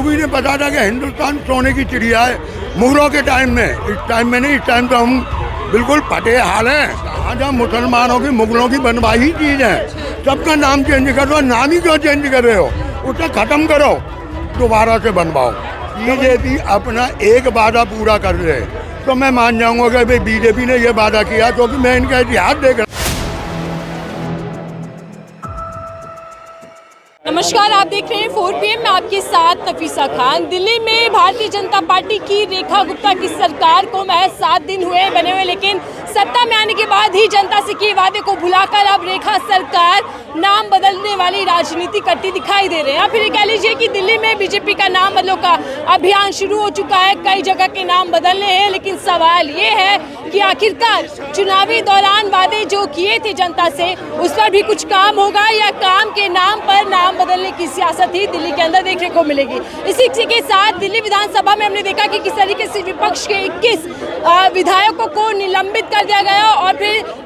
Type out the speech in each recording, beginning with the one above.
भी ने बताया था कि हिंदुस्तान सोने की चिड़िया है मुगलों के टाइम में, इस टाइम में नहीं। इस टाइम तो हम बिल्कुल फटे हाल हैं। जहाँ जहाँ मुसलमानों की मुगलों की बनवाई ही चीज़ है, सबका नाम चेंज कर दो। नाम ही क्यों चेंज कर रहे हो? उसे ख़त्म करो, दोबारा से बनवाओ। बीजेपी अपना एक वादा पूरा कर रहे तो मैं मान जाऊंगा कि भाई बीजेपी ने ये वादा किया, क्योंकि मैं इनका इतिहास देख रहा। नमस्कार, आप देख रहे हैं 4 PM में आपके साथ नफीसा खान। दिल्ली में भारतीय जनता पार्टी की रेखा गुप्ता की सरकार को महज 7 दिन हुए बने हुए, लेकिन सत्ता में आने के बाद ही जनता से किए वादे को भुलाकर अब रेखा सरकार नाम बदलने वाली राजनीति करती दिखाई दे रहे हैं। फिर कह लीजिए कि दिल्ली में बीजेपी का नाम बदलो का अभियान शुरू हो चुका है। कई जगह के नाम बदलने हैं, लेकिन सवाल ये है कि आखिरकार चुनावी दौरान वादे जो किए थे जनता से, उस पर भी कुछ काम होगा या काम के नाम पर नाम बदलने की सियासत ही दिल्ली के अंदर देखने को मिलेगी। इसी के साथ दिल्ली विधानसभा में हमने देखा कि किस तरीके से विपक्ष के 21 विधायकों को निलंबित कर दिया गया और फिर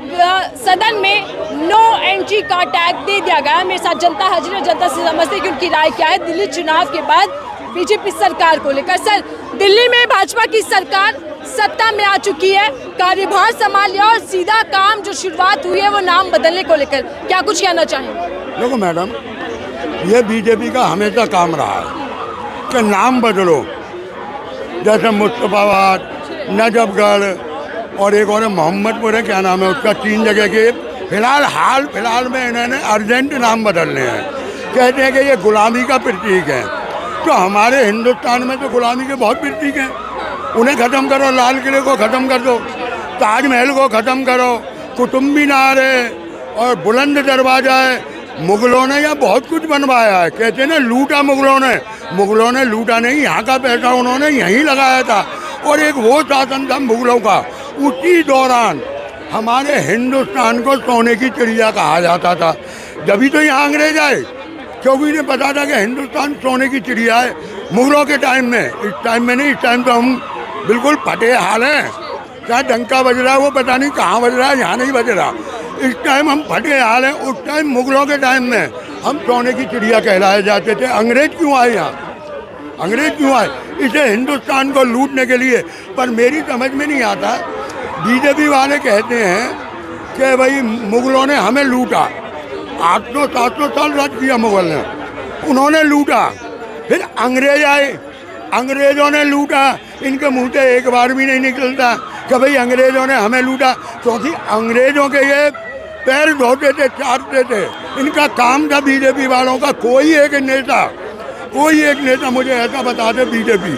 सदन में नो एंट्री का टैग दे दिया गया। मेरे साथ जनता हाजिर है, जनता से समझते कि उनकी राय क्या है दिल्ली चुनाव के बाद बीजेपी सरकार को लेकर। सर, दिल्ली में भाजपा की सरकार सत्ता में आ चुकी है, कार्यभार संभाल लिया और सीधा काम जो शुरुआत हुई है वो नाम बदलने को लेकर, क्या कुछ कहना चाहेंगे? देखो मैडम, ये बीजेपी का हमेशा काम रहा है कि नाम बदलो। जैसे मुस्तफाबाद, नजफगढ़ और एक और मोहम्मदपुर है, क्या नाम है उसका, 3 जगह के फिलहाल में इन्होंने अर्जेंट नाम बदलने हैं। कहते हैं कि ये गुलामी का प्रतीक है। तो हमारे हिंदुस्तान में तो गुलामी के बहुत प्रतीक हैं, उन्हें ख़त्म करो। लाल किले को ख़त्म कर दो, ताजमहल को ख़त्म करो, कुतुब मीनार है और बुलंद दरवाजा है। मुगलों ने यहाँ बहुत कुछ बनवाया है। कहते हैं ना, लूटा मुगलों ने लूटा नहीं, यहाँ का पैसा उन्होंने यहीं लगाया था। और एक वो शासन था मुगलों का, उसी दौरान हमारे हिंदुस्तान को सोने की चिड़िया कहा जाता था। जब तो यहाँ अंग्रेज आए, क्योंकि इन्हें पता था कि हिंदुस्तान सोने की चिड़िया है मुगलों के टाइम में। इस टाइम में नहीं। इस टाइम तो हम बिल्कुल फटे हाल हैं। क्या डंका बज रहा है वो पता नहीं कहाँ बज रहा है, यहाँ नहीं बज रहा। इस टाइम हम फटे हाल हैं। उस टाइम मुगलों के टाइम में हम सोने की चिड़िया कहलाए जाते थे। अंग्रेज क्यों आए यहाँ? अंग्रेज क्यों आए? इसे हिंदुस्तान को लूटने के लिए। पर मेरी समझ में नहीं आता, बीजेपी वाले कहते हैं कि भाई मुगलों ने हमें लूटा। 800-700 साल राज किया मुगल ने, उन्होंने लूटा। फिर अंग्रेज आए, अंग्रेजों ने लूटा। इनके मुँह से एक बार भी नहीं निकलता कि भाई अंग्रेजों ने हमें लूटा, क्योंकि अंग्रेजों के ये पैर धोते थे, चाटते थे। इनका काम था बीजेपी वालों का। कोई एक नेता मुझे ऐसा बता दे बीजेपी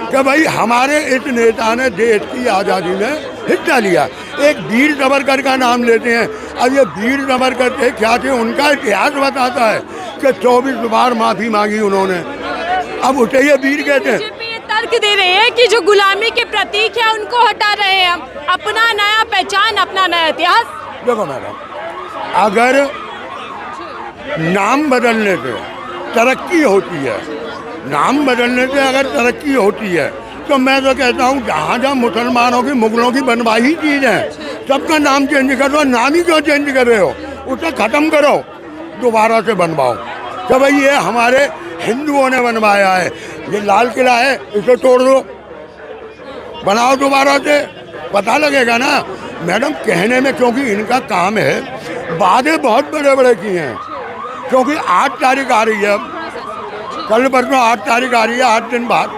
कि भाई हमारे इस नेता ने देश की आज़ादी में हिस्सा लिया। एक वीर सावरकर का नाम लेते हैं। अब ये वीर सावरकर थे क्या थे? उनका इतिहास बताता है कि 24 बार माफ़ी मांगी उन्होंने। अब उसे ये वीर कहते हैं। तर्क दे रहे हैं कि जो गुलामी के प्रतीक है उनको हटा रहे हैं हम, अपना नया पहचान, अपना नया इतिहास। देखो मैडम, अगर नाम बदलने से तरक्की होती है, नाम बदलने से अगर तरक्की होती है, तो मैं तो कहता हूँ जहाँ जहाँ मुसलमानों की मुगलों की बनवाई ही चीज़ है, सबका नाम चेंज कर दो। नाम ही क्यों चेंज कर रहे हो? उसे ख़त्म करो, दोबारा से बनवाओ। तो भाई ये हमारे हिंदुओं ने बनवाया है। ये लाल किला है, इसे तोड़ दो, बनाओ दोबारा से, पता लगेगा ना। मैडम कहने में, क्योंकि इनका काम है, वादे बहुत बड़े बड़े किए हैं। क्योंकि 8 तारीख आ रही है, कल परसों 8 तारीख आ रही है, 8 दिन बाद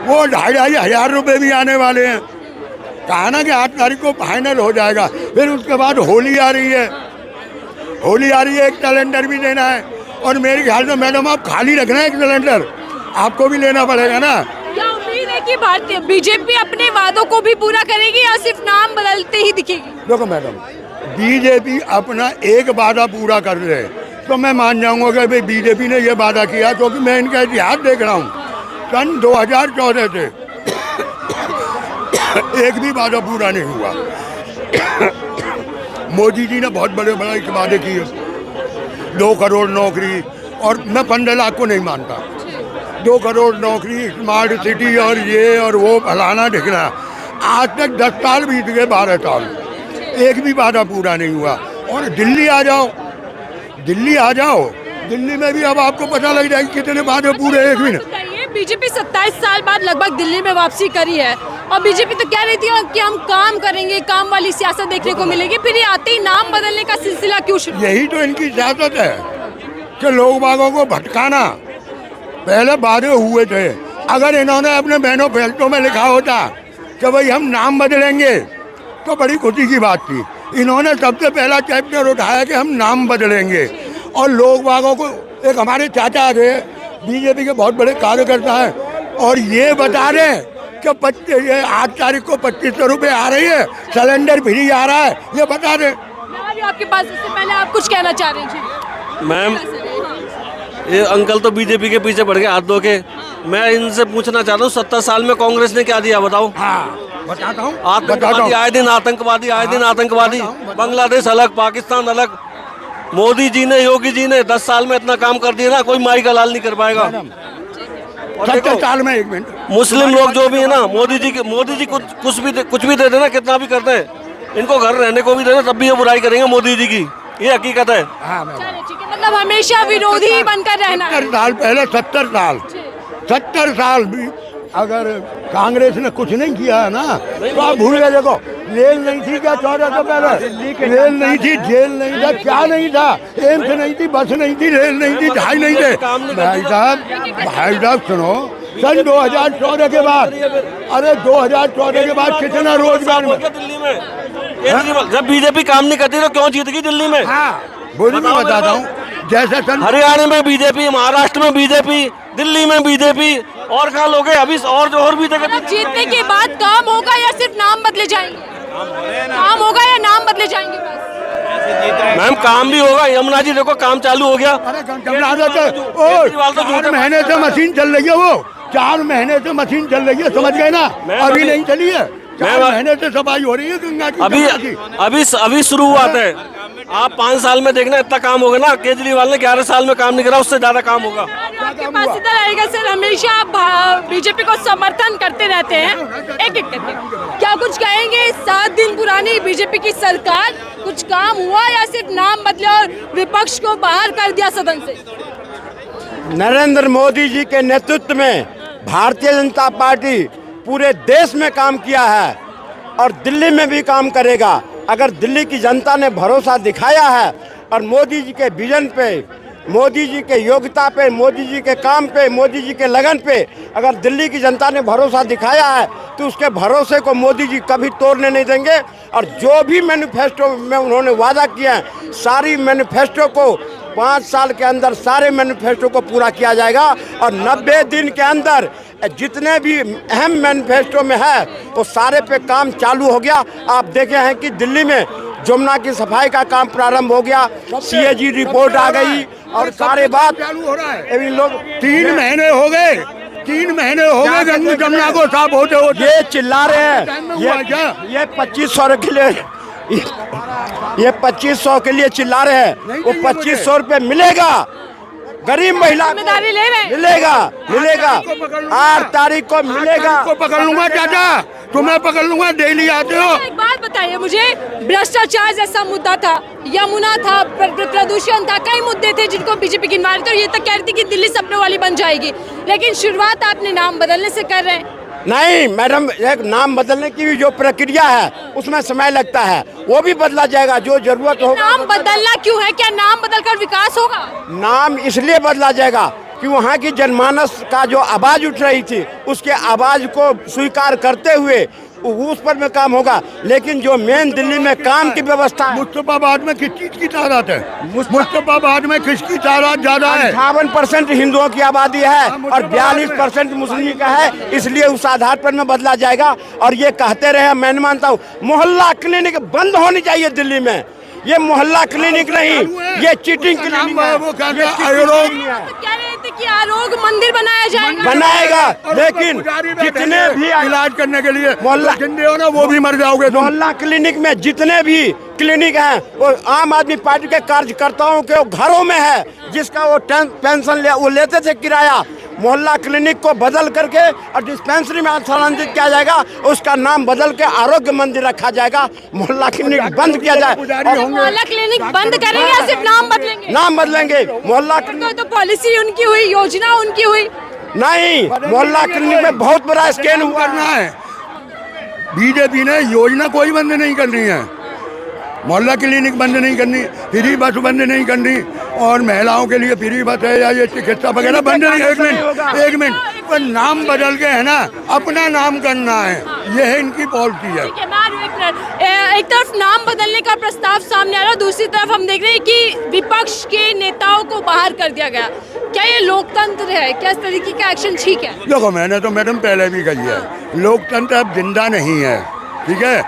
वो 2,500 हज़ार रुपये भी आने वाले हैं। कहा ना कि 8 तारीख को फाइनल हो जाएगा। फिर उसके बाद होली आ रही है, एक कैलेंडर भी देना है। और मेरे ख्याल से मैडम आप खाली रखना है, एक सिलेंडर आपको भी लेना पड़ेगा ना। क्या उम्मीद है कि भारतीय बीजेपी अपने वादों को भी पूरा करेगी या सिर्फ नाम बदलते ही दिखेगी? देखो मैडम, बीजेपी अपना एक वादा पूरा कर रहे तो मैं मान जाऊंगा कि भाई बीजेपी ने ये वादा किया, क्योंकि मैं इनका इतिहास देख रहा हूँ। सन 2014 से एक भी वादा पूरा नहीं हुआ। मोदी जी ने बहुत बड़े वादे किए, 2 करोड़ नौकरी, और मैं 15 लाख को नहीं मानता। 2 करोड़ नौकरी, स्मार्ट सिटी और ये और वो फलाना ढिकना। आज तक 10 साल बीत गए, 12 साल, एक भी वादा पूरा नहीं हुआ। और दिल्ली आ जाओ, दिल्ली में भी अब आपको पता लग जाएगा कितने वादे पूरे। एक भी नहीं। बीजेपी 27 साल बाद लगभग दिल्ली में वापसी करी है और बीजेपी तो कह रही थी कि हम काम करेंगे, काम वाली सियासत देखने को मिलेगी, फिर ये आते ही नाम बदलने का सिलसिला क्यों शुरू? यही तो इनकी सियासत है कि लोग बागों को भटकाना। पहले वादे हुए थे, अगर इन्होंने अपने मैनिफेस्टो में लिखा होता कि भाई हम नाम बदलेंगे तो बड़ी खुशी की बात थी। इन्होंने सबसे पहला चैप्टर उठाया कि हम नाम बदलेंगे और लोग बागों को, एक हमारे चाचा थे बीजेपी के बहुत बड़े कार्यकर्ता हैं और ये बता रहे कि ये 8 तारीख को 2500 रुपये आ रही है, सिलेंडर फ्री आ रहा है, ये बता रहे। मैं भी आपके पास, इससे पहले आप कुछ कहना चाह रहे हैं? मैम, ये अंकल तो बीजेपी के पीछे पड़ गए हाथ धो के। मैं इनसे पूछना चाहता हूँ 70 साल में कांग्रेस ने क्या दिया बताओ? हाँ बताता हूँ। आतंकवादी आए दिन आतंकवादी, आए दिन आतंकवादी, बांग्लादेश अलग, पाकिस्तान अलग। मोदी जी ने, योगी जी ने 10 साल में इतना काम कर दिया ना, कोई माई का लाल नहीं कर पाएगा। और 70 साल में, एक मिनट, मुस्लिम लोग जो भी है ना, मोदी जी कुछ भी दे देना, कितना भी करते हैं, इनको घर रहने को भी देना तब भी ये बुराई करेंगे मोदी जी की, ये हकीकत है। चलिए ठीक है, मतलब हमेशा विरोधी ही बनकर रहना है। 70 साल पहले, 70 साल भी अगर कांग्रेस ने कुछ नहीं किया है ना तो आप भूल गए। देखो, रेल नहीं थी क्या 14 साल पहले? रेल नहीं थी, जेल नहीं था, क्या नहीं था, एम्स नहीं थी, बस नहीं थी, रेल नहीं थी, ढाई नहीं थे। भाई साहब सुनो, सन 2014 के बाद, अरे 2014 के बाद कितना रोजगार में दिल्ली में जब बीजेपी काम नहीं करती तो क्यों जीत गई दिल्ली में? हाँ, बोलिए, मैं बताता हूँ। जैसे हरियाणा में बीजेपी, महाराष्ट्र में बीजेपी, दिल्ली में बीजेपी, और कहाँ लोग हैं अभी? और भी जगह जीतने के बाद काम होगा या सिर्फ नाम बदले जाएंगे? काम होगा या नाम बदले जाएंगे बस? मैम, काम भी होगा। यमुना जी देखो, काम चालू हो गया। अरे 4 महीने से मशीन चल रही है, वो 4 महीने से मशीन चल रही है, समझ गए ना? अभी नहीं चली है, 4 महीने से सफाई हो रही है गंगा की। अभी शुरुआत है। आप 5 साल में देखना इतना काम होगा ना, केजरीवाल ने 11 साल में काम नहीं करा, उससे ज्यादा काम होगा। आपके पास इधर आएगा सर, हमेशा आप बीजेपी को समर्थन करते रहते हैं, एक एक करके क्या कुछ कहेंगे? 7 दिन पुरानी बीजेपी की सरकार, कुछ काम हुआ या सिर्फ नाम बदले और विपक्ष को बाहर कर दिया सदन से? नरेंद्र मोदी जी के नेतृत्व में भारतीय जनता पार्टी पूरे देश में काम किया है और दिल्ली में भी काम करेगा। अगर दिल्ली की जनता ने भरोसा दिखाया है और मोदी जी के विजन पे, मोदी जी के योग्यता पे, मोदी जी के काम पे, मोदी जी के लगन पे अगर दिल्ली की जनता ने भरोसा दिखाया है तो उसके भरोसे को मोदी जी कभी तोड़ने नहीं देंगे। और जो भी मैनिफेस्टो में उन्होंने वादा किया है, सारी मैनिफेस्टो को 5 साल के अंदर सारे मैनिफेस्टो को पूरा किया जाएगा और 90 दिन के अंदर जितने भी अहम मैनिफेस्टो में है वो सारे पे काम चालू हो गया। आप देखे हैं कि दिल्ली में जमुना की सफाई का काम प्रारंभ हो गया, CAG रिपोर्ट आ गई और सारे बात चालू हो रहा है। अभी लोग 3 महीने हो गए, 3 महीने हो गए जमुना को साफ होते होते। ये चिल्ला रहे हैं, ये 2500 के लिए, ये 2500 के लिए चिल्ला रहे हैं। वो 2500 रुपये मिलेगा गरीब महिला, जिम्मेदारी ले रहे हैं। मिलेगा 8 तारीख को मिलेगा। को पकड़ लूंगा चाचा, तुम्हें पकड़ लूंगा, डेली आते हो। एक बात बताइए मुझे, भ्रष्टाचार जैसा मुद्दा था, यमुना था, प्रदूषण था, कई मुद्दे थे जिनको बीजेपी गिनवा रही थी और ये तक कह रही थी कि दिल्ली सपनों वाली बन जाएगी, लेकिन शुरुआत आपने नाम बदलने से कर रहे हैं। नहीं मैडम, एक नाम बदलने की भी जो प्रक्रिया है उसमें समय लगता है, वो भी बदला जाएगा जो जरूरत होगा। नाम बदलना क्यों है? क्या नाम बदलकर विकास होगा? नाम इसलिए बदला जाएगा कि वहाँ की जनमानस का जो आवाज उठ रही थी उसके आवाज को स्वीकार करते हुए उस पर में काम होगा। लेकिन जो मेन दिल्ली में काम की व्यवस्था है, मुस्तफाबाद में किस चीज की तादाद है? मुस्तफाबाद में किसकी तादाद ज्यादा है? 58% हिंदुओं की आबादी है और 42% मुस्लिम का है, इसलिए उस आधार पर में बदला जाएगा। और ये कहते रहे, मैं नहीं मानता हूँ, मोहल्ला क्लिनिक बंद होनी चाहिए दिल्ली में। ये मोहल्ला क्लिनिक नहीं, ये चीटिंग क्लिनिक है। वो कह रहे कि आरोग मंदिर बनाएगा, लेकिन जितने भी इलाज करने के लिए मोहल्ला जिंदे हो ना वो भी मर जाओगे। मोहल्ला क्लिनिक में जितने भी क्लिनिक हैं वो आम आदमी पार्टी के कार्यकर्ताओं के घरों में है, जिसका वो पेंशन वो लेते थे किराया। मोहल्ला क्लिनिक को बदल करके और डिस्पेंसरी में स्थानांतरित किया जाएगा, उसका नाम बदल के आरोग्य मंदिर रखा जाएगा। मोहल्ला क्लिनिक बंद किया जाए। मोहल्ला क्लिनिक बंद करेंगे या सिर्फ नाम बदलेंगे? नाम बदलेंगे। मोहल्ला क्लिनिक तो पॉलिसी उनकी हुई, योजना उनकी हुई, नहीं, मोहल्ला क्लिनिक में बहुत बड़ा स्कैन हुआ करना है। बीजेपी ने योजना कोई बंद नहीं करनी है, मोहल्ला क्लिनिक बंद नहीं करनी, फ्री बस बंद नहीं करनी, और महिलाओं के लिए फ्री बस है या ये चिकित्सा वगैरह बंद नहीं। एक मिनट पर नाम बदल के है ना, अपना नाम करना है, ये है इनकी पॉलिसी है। ठीक है, मैं एक तरफ नाम बदलने का प्रस्ताव सामने आ रहा है, दूसरी तरफ हम देख रहे हैं कि विपक्ष के नेताओं को बाहर कर दिया गया। क्या ये लोकतंत्र है? क्या इस तरीके का एक्शन ठीक है? देखो, मैंने तो मैडम पहले भी कही है, लोकतंत्र अब जिंदा नहीं है। ठीक है,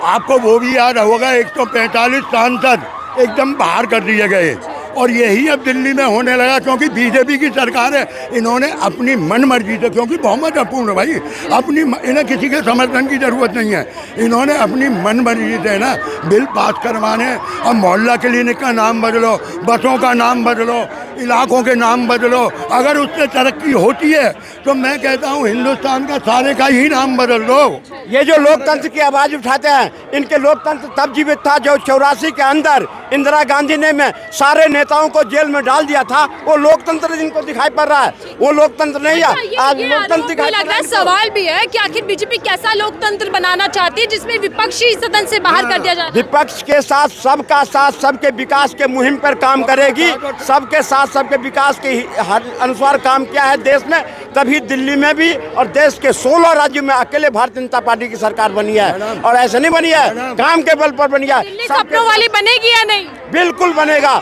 आपको वो भी याद होगा 145 सांसद एकदम बाहर कर दिए गए, और यही अब दिल्ली में होने लगा क्योंकि बीजेपी की सरकार है। इन्होंने अपनी मन मर्जी से, क्योंकि बहुमत अपूर्ण भाई, इन्हें किसी के समर्थन की जरूरत नहीं है, इन्होंने अपनी मन मर्जी से ना बिल पास करवाने। अब मोहल्ला क्लिनिक का नाम बदलो, बसों का नाम बदलो, इलाकों के नाम बदलो, अगर उससे तरक्की होती है तो मैं कहता हूँ हिंदुस्तान का सारे का ही नाम बदल दो। ये जो लोकतंत्र की आवाज उठाते हैं, इनके लोकतंत्र तब जीवित था जो 84 के अंदर इंदिरा गांधी ने में सारे नेताओं को जेल में डाल दिया था। वो लोकतंत्र जिनको दिखाई पड़ रहा है, वो लोकतंत्र नहीं है। आज लोकतंत्र दिखाई लग रहा है। सवाल भी है कि आखिर बीजेपी कैसा लोकतंत्र बनाना चाहती है जिसमें विपक्षी सदन से बाहर कर दिया जाए। विपक्ष के साथ सबका साथ, सबके विकास के मुहिम पर काम करेगी, सबके साथ सबके विकास के अनुसार काम किया है देश में, तभी दिल्ली में भी और देश के 16 राज्यों में अकेले भारतीय जनता पार्टी की सरकार बनी है। और ऐसे नहीं बनी है, काम के बल पर बनी है। सपनों वाली बनेगी या नहीं? बिल्कुल बनेगा।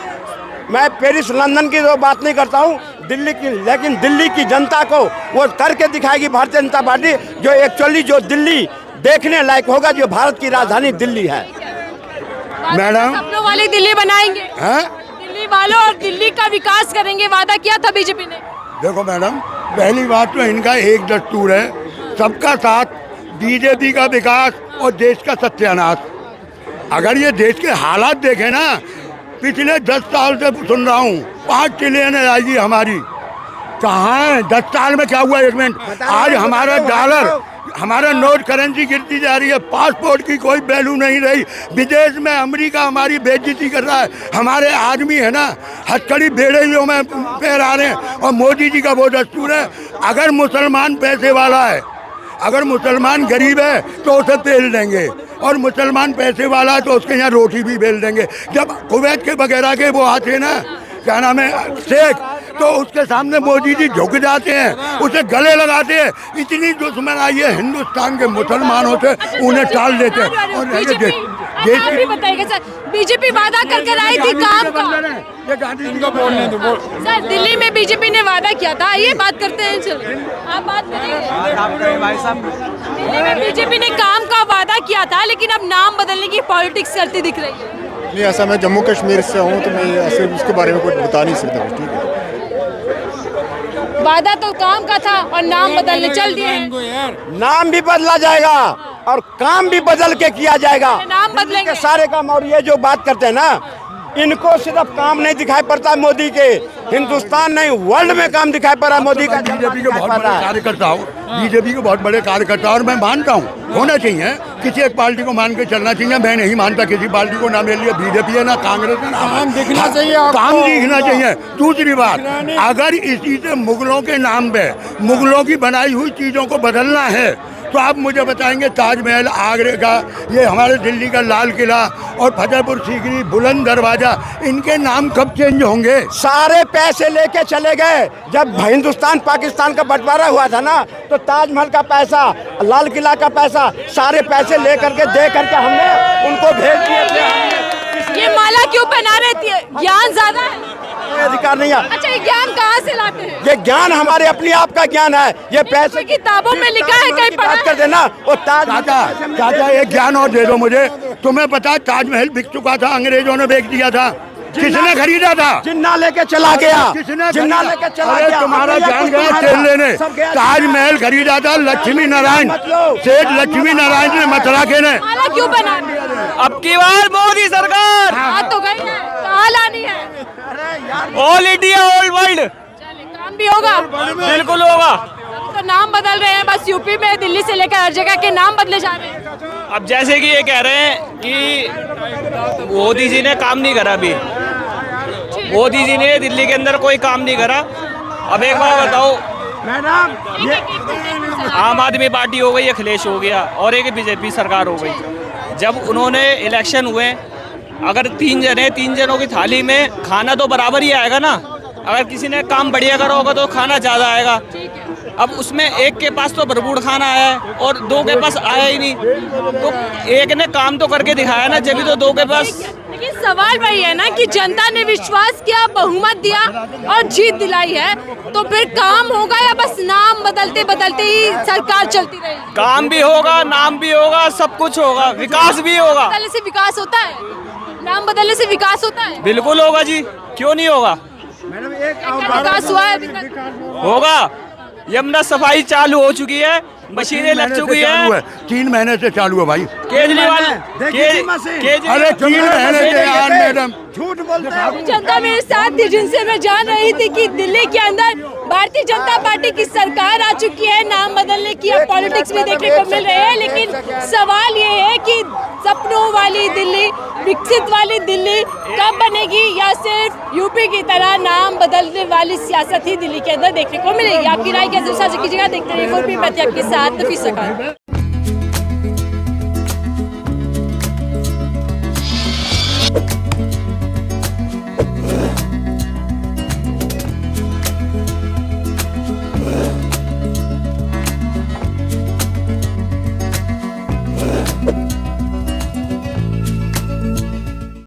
मैं पेरिस लंदन की तो बात नहीं करता हूँ, दिल्ली की, लेकिन दिल्ली की जनता को वो करके दिखाएगी भारतीय जनता पार्टी, जो एक्चुअली जो दिल्ली देखने लायक होगा, जो भारत की राजधानी दिल्ली है। मैडम, सपनों वाली दिल्ली बनाएंगे, दिल्ली वालों और दिल्ली का विकास करेंगे, वादा किया था बीजेपी ने। देखो मैडम, पहली बात तो इनका एक दस्तूर है, सबका साथ, बीजेपी का विकास और देश का सत्यानाश। अगर ये देश के हालात देखें ना, पिछले 10 साल से सुन रहा हूँ 5 ट्रिलियन आएगी हमारी, कहाँ है? 10 साल में क्या हुआ? एक मिनट, आज हमारा डॉलर, हमारा नोट करेंसी गिरती जा रही है, पासपोर्ट की कोई वैल्यू नहीं रही, विदेश में अमेरिका हमारी बेइज्जती कर रहा है, हमारे आदमी है ना हथकड़ी बेड़ियों में पैर आ रहे हैं, और मोदी जी का वो दस्तूर है, अगर मुसलमान पैसे वाला है, अगर मुसलमान गरीब है तो उसे पेल देंगे, और मुसलमान पैसे वाला है तो उसके यहाँ रोटी भी बेल देंगे। जब कुवैत के वगैरह के वो आते हैं ना, क्या नाम है, शेख, तो उसके सामने मोदी जी झुक जाते हैं, उसे गले लगाते हैं। इतनी दुश्मनाई है हिंदुस्तान के मुसलमानों से, उन्हें टाल देते हैं। और भी बताइएगा सर, बीजेपी वादा कर आई थी काम का, सर दिल्ली में बीजेपी ने वादा किया था, ये बात करते हैं, चलो आप बात करेंगे। दिल्ली में बीजेपी ने काम का वादा किया था, लेकिन अब नाम बदलने की पॉलिटिक्स करती दिख रही है। नहीं, ऐसा मैं जम्मू कश्मीर से हूँ तो मैं ऐसे उसके बारे में कुछ बता नहीं सकता। ठीक है, वादा तो काम का था और नाम बदलने चल दिए हैं। नाम भी बदला जाएगा और काम भी बदल के किया जाएगा, नाम बदलेंगे सारे काम। और ये जो बात करते हैं ना, इनको सिर्फ काम नहीं दिखाई पड़ता मोदी के, हिंदुस्तान नहीं वर्ल्ड में काम दिखाई पड़ रहा है मोदी का। बीजेपी के बहुत बड़े कार्यकर्ता हूँ, बीजेपी के बहुत बड़े कार्यकर्ता, और मैं मानता हूँ होना चाहिए, किसी एक पार्टी को मान के चलना चाहिए। मैं नहीं मानता किसी पार्टी को, ना मेरे लिए बीजेपी है ना कांग्रेस है, काम दिखना चाहिए, काम दिखना चाहिए। दूसरी बात, अगर इसी से मुगलों के नाम पे मुगलों की बनाई हुई चीज़ों को बदलना है तो आप मुझे बताएंगे ताजमहल आगरे का, ये हमारे दिल्ली का लाल किला और फतेहपुर सीकरी, बुलंद दरवाजा, इनके नाम कब चेंज होंगे? सारे पैसे लेके चले गए। जब हिंदुस्तान पाकिस्तान का बंटवारा हुआ था ना, तो ताजमहल का पैसा, लाल किला का पैसा, सारे पैसे ले करके दे करके हमने उनको भेज दिए थे। ये माला क्यों पहना रहती है? ज्ञान ज्यादा है, अधिकार नहीं है। अच्छा, ये ज्ञान कहाँ से लाते हैं? ये ज्ञान हमारे अपने आप का ज्ञान है। ये पैसे की किताबों में लिखा है, कहीं पढ़ा बात कर देना। वो चाचा एक ज्ञान और दे दो मुझे। तुम्हें पता ताजमहल बिक चुका था, अंग्रेजों ने बेच दिया था, किसने खरीदा था? जिन्ना लेके चला गया, जिन्ना लेके चला गया। तुम्हारा जान गया तेल लेने। ताजमहल खरीदा था लक्ष्मी नारायण, सेठ लक्ष्मी नारायण ने, मथुरा के ने। माला क्यों बना? अब की बार मोदी सरकार बात तो गई है, कहाँ लानी है? ऑल इंडिया ऑल वर्ल्ड, काम भी होगा, बिल्कुल होगा। तो नाम बदल रहे हैं, बस यूपी में दिल्ली से लेकर हर जगह के नाम बदले जा रहे हैं। अब जैसे कि ये कह रहे हैं कि मोदी जी ने काम नहीं करा, अभी मोदी जी ने दिल्ली के अंदर कोई काम नहीं करा। अब एक बार बताओ, मैडम ये आम आदमी पार्टी हो गई, अखिलेश हो गया और एक बीजेपी सरकार हो गई। जब उन्होंने इलेक्शन हुए, अगर तीन जनों की थाली में खाना तो बराबर ही आएगा ना। अगर किसी ने काम बढ़िया करा होगा तो खाना ज़्यादा आएगा। अब उसमें एक के पास तो भरपूर खाना आया है और दो के पास आया ही नहीं। तो एक ने काम तो करके दिखाया ना, जब भी तो दो के पास। लेकिन सवाल वही है ना कि जनता ने विश्वास किया, बहुमत दिया और जीत दिलाई है, तो फिर काम होगा या बस नाम बदलते बदलते ही सरकार चलती रहेगी? काम भी होगा, नाम भी होगा, सब कुछ होगा, विकास भी होगा। बदलने से विकास होता है? नाम बदलने से विकास होता है? बिल्कुल होगा जी, क्यों नहीं होगा। मैडम एक क्या विकास हुआ है अभी तक? होगा। यमुना सफाई चालू हो चुकी है, मशीनें लग चुकी है। 3 महीने से चालू है भाई। केजरीवाल अरे 3 महीने से यार मैडम झूठ बोलते हैं। जनता मेरे साथ थी, जिनसे मैं जान रही थी कि दिल्ली के अंदर भारतीय जनता पार्टी की सरकार आ चुकी है। नाम बदलने की अब पॉलिटिक्स भी देखने को मिल रहे हैं, लेकिन सवाल ये है कि सपनों वाली दिल्ली, विकसित वाली दिल्ली कब बनेगी, या सिर्फ यूपी की तरह नाम बदलने वाली सियासत ही दिल्ली के अंदर देखने को मिलेगी? आपकी राय कैसे साझा कीजिएगा। देखते रहिए 4PM आपके साथ नफीसा खान।